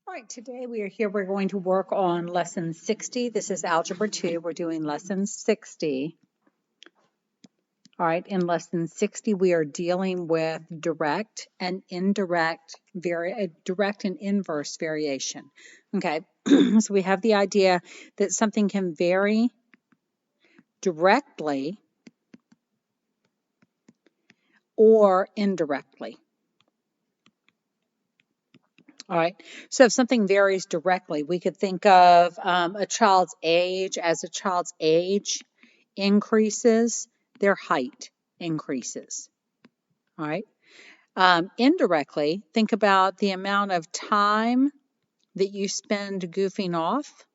All right, today we are here. We're going to work on lesson 60. This is Algebra 2. We're doing lesson 60. All right, in lesson 60, we are dealing with direct and indirect, direct and inverse variation. Okay, so we have the idea that something can vary directly or indirectly. All right, so if something varies directly, we could think of a child's age. As a child's age increases, their height increases. All right, indirectly, think about the amount of time that you spend goofing off.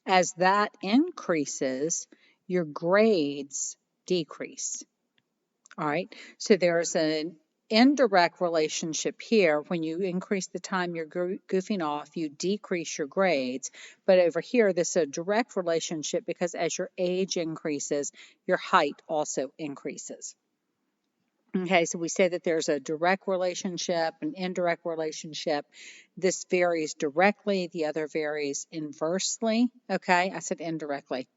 As that increases, your grades decrease. All right, so there's an indirect relationship here. When you increase the time you're goofing off, you decrease your grades. But over here, this is a direct relationship because as your age increases, your height also increases. Okay, so we say that there's a direct relationship, an indirect relationship. This varies directly, the other varies inversely. Okay, I said indirectly.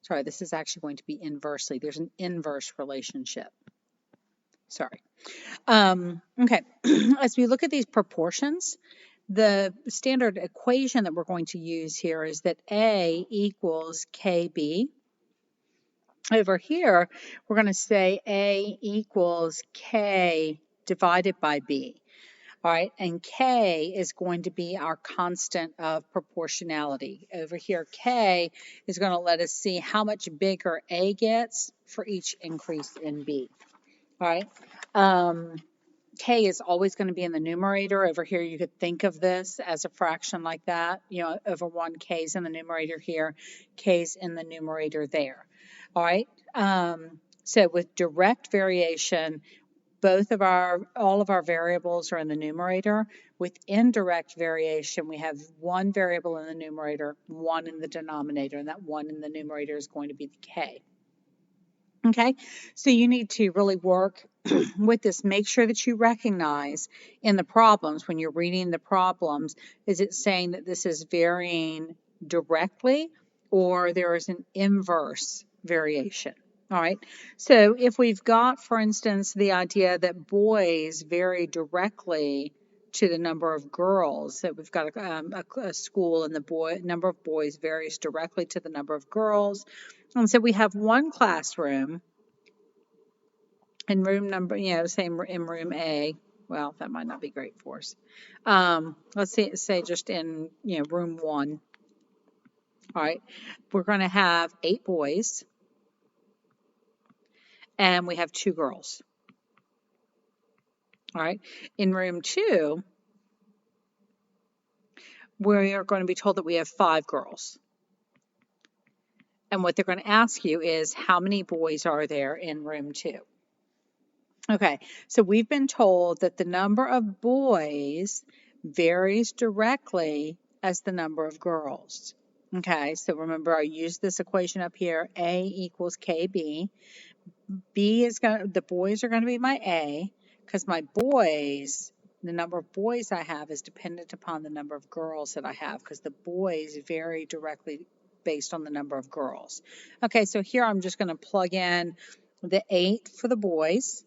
Sorry, this is actually going to be inversely. There's an inverse relationship. Sorry. Okay, as we look at these proportions, the standard equation that we're going to use here is that A equals KB. Over here, we're going to say A equals K divided by B. All right, and K is going to be our constant of proportionality. Over here, K is going to let us see how much bigger A gets for each increase in B. All right. K is always going to be in the numerator. Over here, you could think of this as a fraction like that. You know, over 1, K is in the numerator here, K is in the numerator there. All right. So with direct variation, all of our variables are in the numerator. With indirect variation, we have one variable in the numerator, one in the denominator, and that one in the numerator is going to be the K. Okay, so you need to really work with this. Make sure that you recognize in the problems, when you're reading the problems, is it saying that this is varying directly or there is an inverse variation? All right, so if we've got, for instance, the idea that boys vary directly to the number of girls, that we've got a school and the number of boys varies directly to the number of girls. And so we have one classroom in room number, say in room A. Well, that might not be great for us. Let's say just in, room 1. All right, we're going to have 8 boys and we have 2 girls. All right, in room 2, we are going to be told that we have 5 girls. And what they're going to ask you is, how many boys are there in room 2? Okay, so we've been told that the number of boys varies directly as the number of girls. Okay, so remember I used this equation up here, A equals KB. The boys are going to be my A, because the number of boys I have is dependent upon the number of girls that I have, because the boys vary directly based on the number of girls. Okay, so here I'm just going to plug in the 8 for the boys,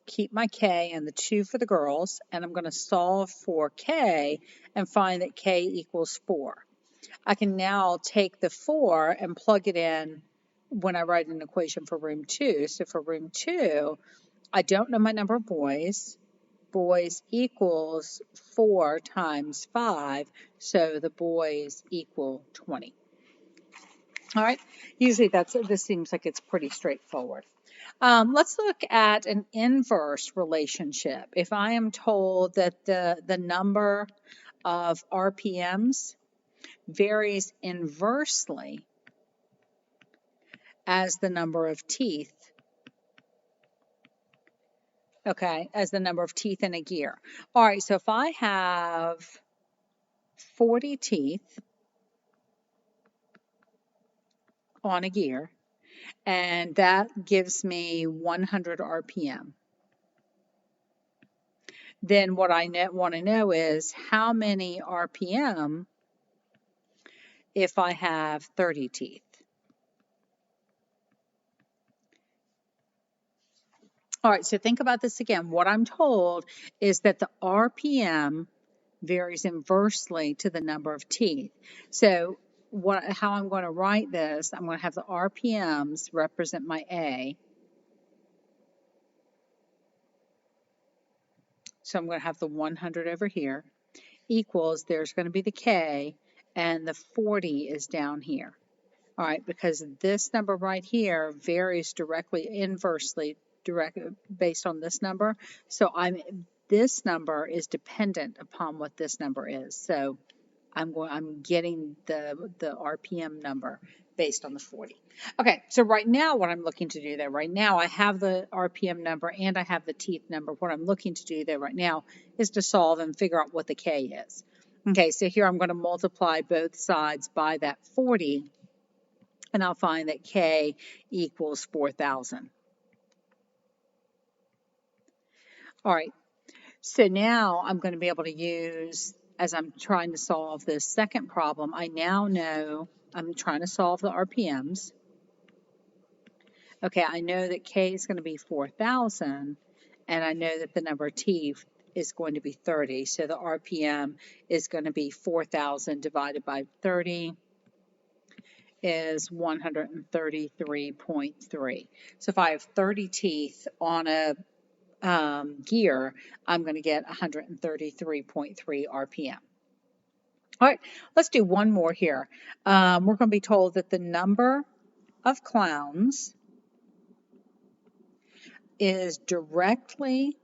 keep my K and the 2 for the girls, and I'm going to solve for K and find that K equals 4. I can now take the 4 and plug it in when I write an equation for room 2. So for room 2, I don't know my number of boys. Boys equals 4 times 5, so the boys equal 20. All right, usually this seems like it's pretty straightforward. Let's look at an inverse relationship. If I am told that the number of RPMs varies inversely as the number of teeth, okay, as the number of teeth in a gear. All right, so if I have 40 teeth on a gear, and that gives me 100 RPM. Then what I want to know is how many RPM if I have 30 teeth. All right, so think about this again. What I'm told is that the RPM varies inversely to the number of teeth. So how I'm going to write this, I'm going to have the RPMs represent my A. So I'm going to have the 100 over here equals, there's going to be the K, and the 40 is down here. All right, because this number right here varies directly inversely based on this number. So this number is dependent upon what this number is. So I'm getting the RPM number based on the 40. Okay, so right now what I'm looking to do there, right now I have the RPM number and I have the teeth number. What I'm looking to do there right now is to solve and figure out what the K is. Okay, so here I'm going to multiply both sides by that 40, and I'll find that K equals 4,000. All right, so now I'm going to be able to use, as I'm trying to solve this second problem, I now know I'm trying to solve the RPMs. Okay, I know that K is going to be 4,000, and I know that the number of teeth is going to be 30. So the RPM is going to be 4,000 divided by 30 is 133.3. So if I have 30 teeth on a gear, I'm going to get 133.3 RPM. All right, let's do one more here. We're going to be told that the number of clowns is directly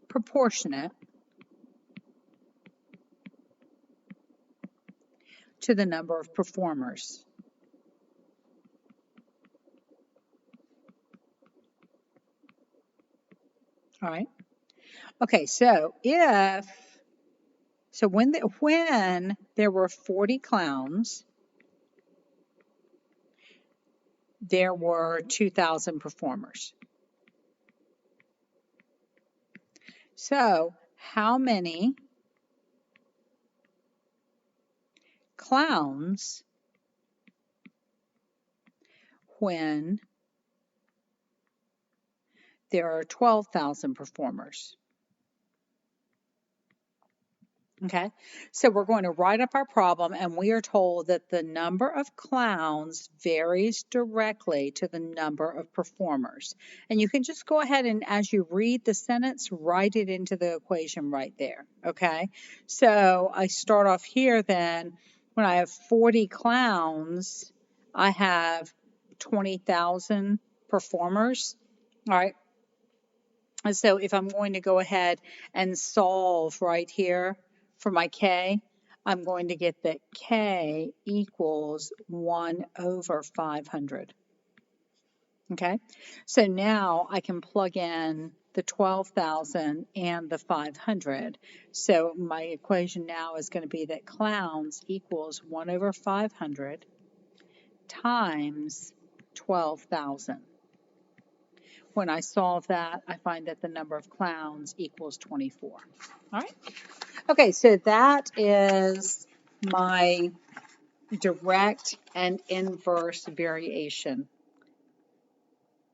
proportionate to the number of performers. All right. Okay, so when there were 40 clowns, there were 2,000 performers. So how many clowns when there are 12,000 performers? Okay, so we're going to write up our problem, and we are told that the number of clowns varies directly to the number of performers. And you can just go ahead and, as you read the sentence, write it into the equation right there. Okay, so I start off here then. When I have 40 clowns, I have 20,000 performers. All right. And so if I'm going to go ahead and solve right here for my K, I'm going to get that K equals 1 over 500. Okay, so now I can plug in the 12,000 and the 500. So my equation now is going to be that clowns equals 1 over 500 times 12,000. When I solve that, I find that the number of clowns equals 24. All right. Okay, so that is my direct and inverse variation